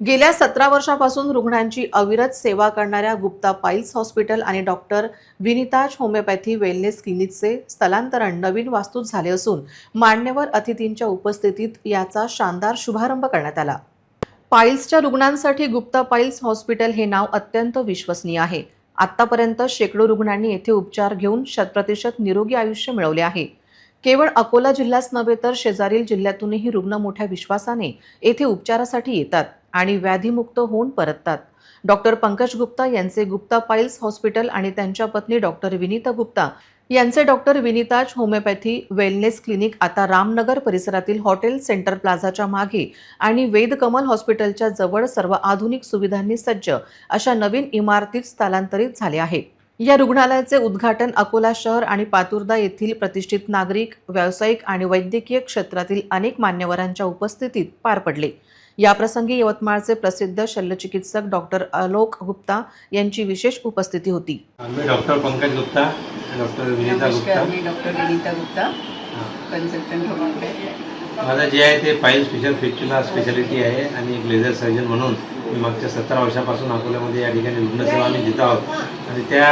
गेल्या 17 वर्षापासून रुग्णांची अविरत सेवा करणाऱ्या गुप्ता पाईल्स हॉस्पिटल आणि डॉक्टर विनिताज होमिओपॅथी वेलनेस क्लिनिकचे स्थलांतरण नवीन वास्तूत झाले असून मान्यवर अतिथींच्या उपस्थितीत याचा शानदार शुभारंभ करण्यात आला। पाईल्सच्या रुग्णांसाठी गुप्ता पाईल्स हॉस्पिटल हे नाव अत्यंत विश्वसनीय आहे। आतापर्यंत शेकडो रुग्णांनी येथे उपचार घेऊन 100% निरोगी आयुष्य मिळवले आहे। केवळ अकोला जिल्हाच नव्हे तर शेजारील जिल्ह्यातूनही रुग्ण मोठ्या विश्वासाने येथे उपचारासाठी येतात आणि व्याधीमुक्त होऊन परततात। डॉक्टर पंकज गुप्ता यांचे गुप्ता पाईल्स हॉस्पिटल आणि त्यांच्या पत्नी डॉक्टर विनीता गुप्ता यांचे डॉक्टर विनिताज होमिओपॅथी वेलनेस क्लिनिक आता रामनगर परिसरातील हॉटेल सेंटर प्लाझाच्या मागे आणि वेद कमल हॉस्पिटलच्या जवळ सर्व आधुनिक सुविधांनी सज्ज अशा नवीन इमारतीत स्थलांतरित झाले आहे। या रुग्णालयाचे उद्घाटन अकोला शहर आणि पातुर्दा येथील प्रतिष्ठित नागरिक, व्यावसायिक आणि वैद्यकीय क्षेत्रातील अनेक मान्यवरांच्या उपस्थितीत पार पडले। याप्रसंगी यवतमाळचे प्रसिद्ध शल्यचिकित्सक डॉक्टर आलोक गुप्ता यांची विशेष उपस्थिती होती। मी डॉक्टर पंकज गुप्ता, डॉक्टर विनीता गुप्ता। मी doctor Vineeta Gupta, consultant homeopathy. माझं जे आहे ते पाईल स्पेशल फिक्च्युला स्पेशालिटी आहे आणि एक लेझर सर्जन म्हणून मी मागच्या 17 वर्षापासून अकोल्यामध्ये या ठिकाणी रुग्णसेवा आम्ही देत आहोत आणि त्या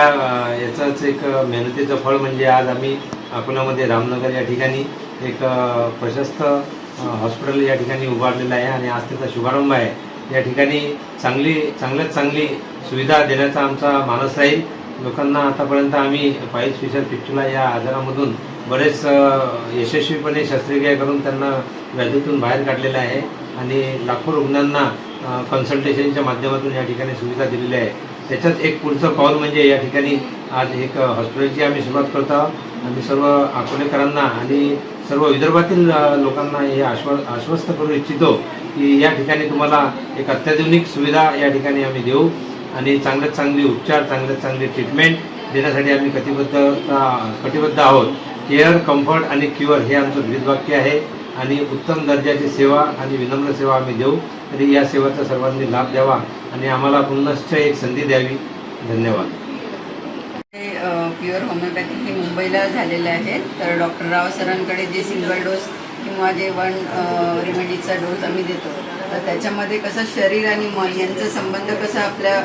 याचंच एक मेहनतीचं फळ म्हणजे आज आम्ही अकोल्यामध्ये रामनगर या ठिकाणी एक प्रशस्त हॉस्पिटल या ठिकाणी उभारलेलं आहे आणि आज त्याचा शुभारंभ आहे। या ठिकाणी चांगल्यात चांगली सुविधा देण्याचा आमचा मानस राहील। लोकांना आतापर्यंत आम्ही पाईल स्पेशल फिक्च्युला या आजारामधून बरेच यशस्वीपणे शस्त्रक्रिया करून त्यांना व्याधीतून बाहेर काढलेलं आहे आणि लाखो रुग्णांना कन्सल्टेशनच्या माध्यमातून या ठिकाणी सुविधा दिलेली आहे। त्याच्याच एक पुढचं पाऊल म्हणजे या ठिकाणी आज एक हॉस्पिटलची आम्ही सुरुवात करत आहोत। आम्ही सर्व अकोलेकरांना आणि सर्व विदर्भातील लोकांना हे आश्वस्त करू इच्छितो की या ठिकाणी तुम्हाला एक अत्याधुनिक सुविधा या ठिकाणी आम्ही देऊ आणि चांगल्यात चांगली उपचार, चांगल्यात चांगली ट्रीटमेंट देण्यासाठी आम्ही कटिबद्ध आहोत। केअर, कम्फर्ट आणि क्युअर हे आमचं ब्रीदवाक्य आहे आणि उत्तम दर्जाची सेवा आणि विनम्र सेवा आम्ही देऊ। तरी या सेवेचा सर्वांनी लाभ द्यावा आणि आम्हाला पुनश्च एक संधी द्यावी। धन्यवाद। प्युअर होमिओपॅथी हे मुंबईला झालेलं आहे। तर डॉक्टर राव सरांकडे जे सिंगल डोस किंवा जे 1 रेमेडीचा डोस आम्ही देतो, तर त्याच्यामध्ये कसं शरीर आणि मन यांचा संबंध कसा आपल्या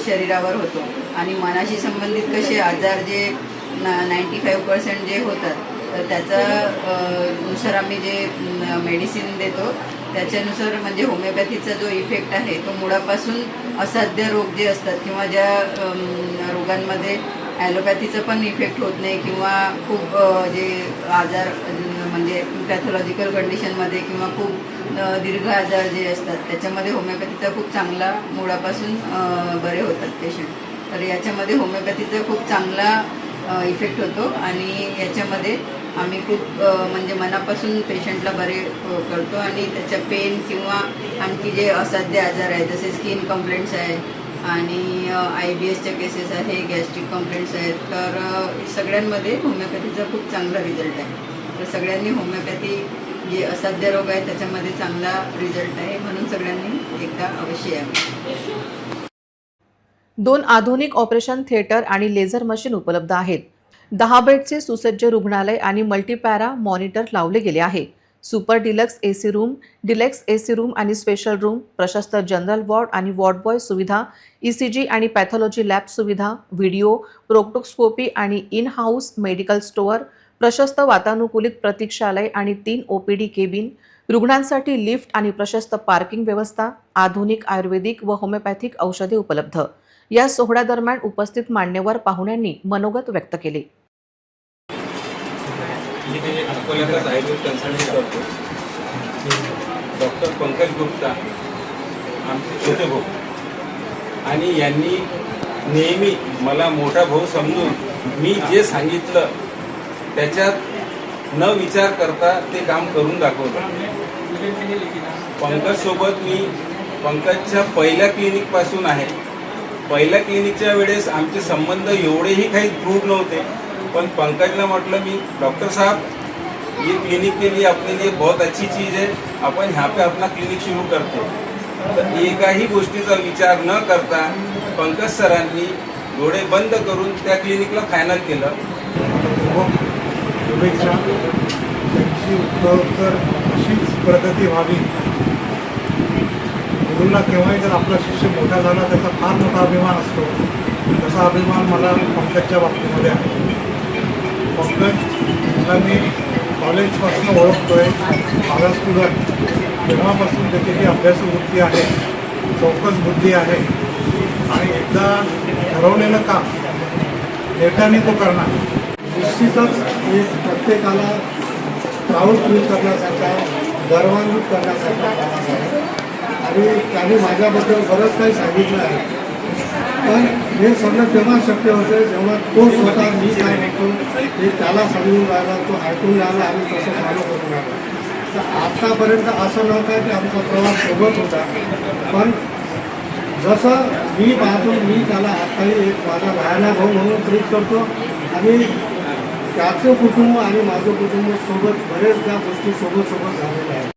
शरीरावर होतो आणि मनाशी संबंधित कसे आजार जे 95% जे होतात, तर त्याचा नुसार आम्ही जे मेडिसिन देतो त्याच्यानुसार म्हणजे होमिओपॅथीचा जो इफेक्ट आहे तो मुळापासून असाध्य रोग जे असतात किंवा ज्या रोगांमध्ये ॲलोपॅथीचा पण इफेक्ट होत नाही किंवा खूप जे आजार म्हणजे पॅथॉलॉजिकल कंडिशनमध्ये किंवा खूप दीर्घ आजार जे असतात त्याच्यामध्ये होमिओपॅथीचा खूप चांगला मुळापासून बरे होतात पेशंट। तर याच्यामध्ये होमिओपॅथीचा खूप चांगला इफेक्ट होतो आणि याच्यामध्ये आम्ही खूप म्हणजे मनापासून पेशंटला बरे करतो आणि त्याच्या पेन किंवा आणखी जे असाध्य आजार आहे जसे स्किन कंप्लेंट्स आहे आणि IBSच्या केसेस आहे, गॅस्ट्रिक कंप्लेंट्स आहेत, तर सगळ्यांमध्ये होमिओपॅथीचा खूप चांगला रिझल्ट आहे। तर सगळ्यांनी होमिओपॅथी जे असाध्य रोग आहे त्याच्यामध्ये चांगला रिझल्ट आहे, म्हणून सगळ्यांनी एकदा अवश्य यावे। 2 आधुनिक ऑपरेशन थिएटर आणि लेझर मशीन उपलब्ध आहेत। 10 बेडचे सुसज्ज रुग्णालय आणि मल्टीपॅरा मॉनिटर लावले गेले आहे। Super deluxe AC room, deluxe AC room आणि स्पेशल रूम, प्रशस्त जनरल वॉर्ड आणि वॉर्ड बॉय सुविधा, ECG आणि पॅथॉलॉजी लॅब सुविधा, व्हिडिओ, प्रोक्टोस्कोपी आणि इन हाऊस मेडिकल स्टोअर, प्रशस्त वातानुकूलित प्रतीक्षालय आणि 3 OPD केबिन, रुग्णांसाठी लिफ्ट आणि प्रशस्त पार्किंग व्यवस्था, आधुनिक आयुर्वेदिक व होमिओपॅथिक औषधे उपलब्ध। या सोहळ्यादरम्यान उपस्थित मान्यवर पाहुण्यांनी मनोगत व्यक्त केले। मी अकोल्याचाच आयुर्वेद कन्सल्टंट करतो। डॉक्टर पंकज गुप्ता आमचे छोटे भाऊ आणि यांनी नेहमी मला मोठा भाऊ समजून मी जे सांगितलं त्याच्यात न विचार करता ते काम करून दाखवलं। पंकजसोबत मी पंकजच्या पहिल्या क्लिनिकपासून आहे। पहिल्या क्लिनिकच्या वेळेस आमचे संबंध एवढेही काही दृढ नव्हते, पण पंकजला म्हटलं मी डॉक्टर साहब ये क्लिनिक के लिए अपने लिए बहुत अच्छी चीज़ है, अपन यहाँ पे अपना क्लिनिक शुरू करते। तर एकाही गोष्टीचा विचार न करता पंकज सरांनी डोळे बंद करून त्या क्लिनिकला फायनल केलं। शुभेच्छा, त्यांची उत्तरोत्तर अशीच प्रगती व्हावी गुरुला केव्हाही जर आपला शिष्य मोठा झाला त्याचा फार मोठा अभिमान असतो. तसा अभिमान मला पंकजच्या बाबतीमध्ये आहे. पंकजला मी कॉलेजपासून ओळखतोय. माझा स्टुडंट तेव्हापासून त्याची जी अभ्यासवृत्ती आहे, चौकस बुद्धी आहे आणि एकदा ठरवलेलं काम नेटाने तो करणार. निश्चितच एक प्रत्येकाला प्राऊड फील करण्यासारखा, गर्वान्वित करण्यासारखा प्रवास आहे आणि त्याने माझ्याबद्दल बरंच काही सांगितलं आहे. पण हे सगळं तेव्हा शक्य होतं जेव्हा तो स्वतः मी काय म्हणतो ते त्याला समजून राहिला, तो ऐकून राहिला आणि तसं फॉलो करून राहिला. तर आत्तापर्यंत असं नव्हतं की आमचा प्रवास सोबत होता, पण जसं मी पाहतो मी त्याला आत्ताही एक माझा लहाना भाऊ म्हणून ट्रीट करतो आणि त्याचं कुटुंब आणि माझं कुटुंब सोबत बरेचदा गोष्टी सोबत झालेल्या आहेत.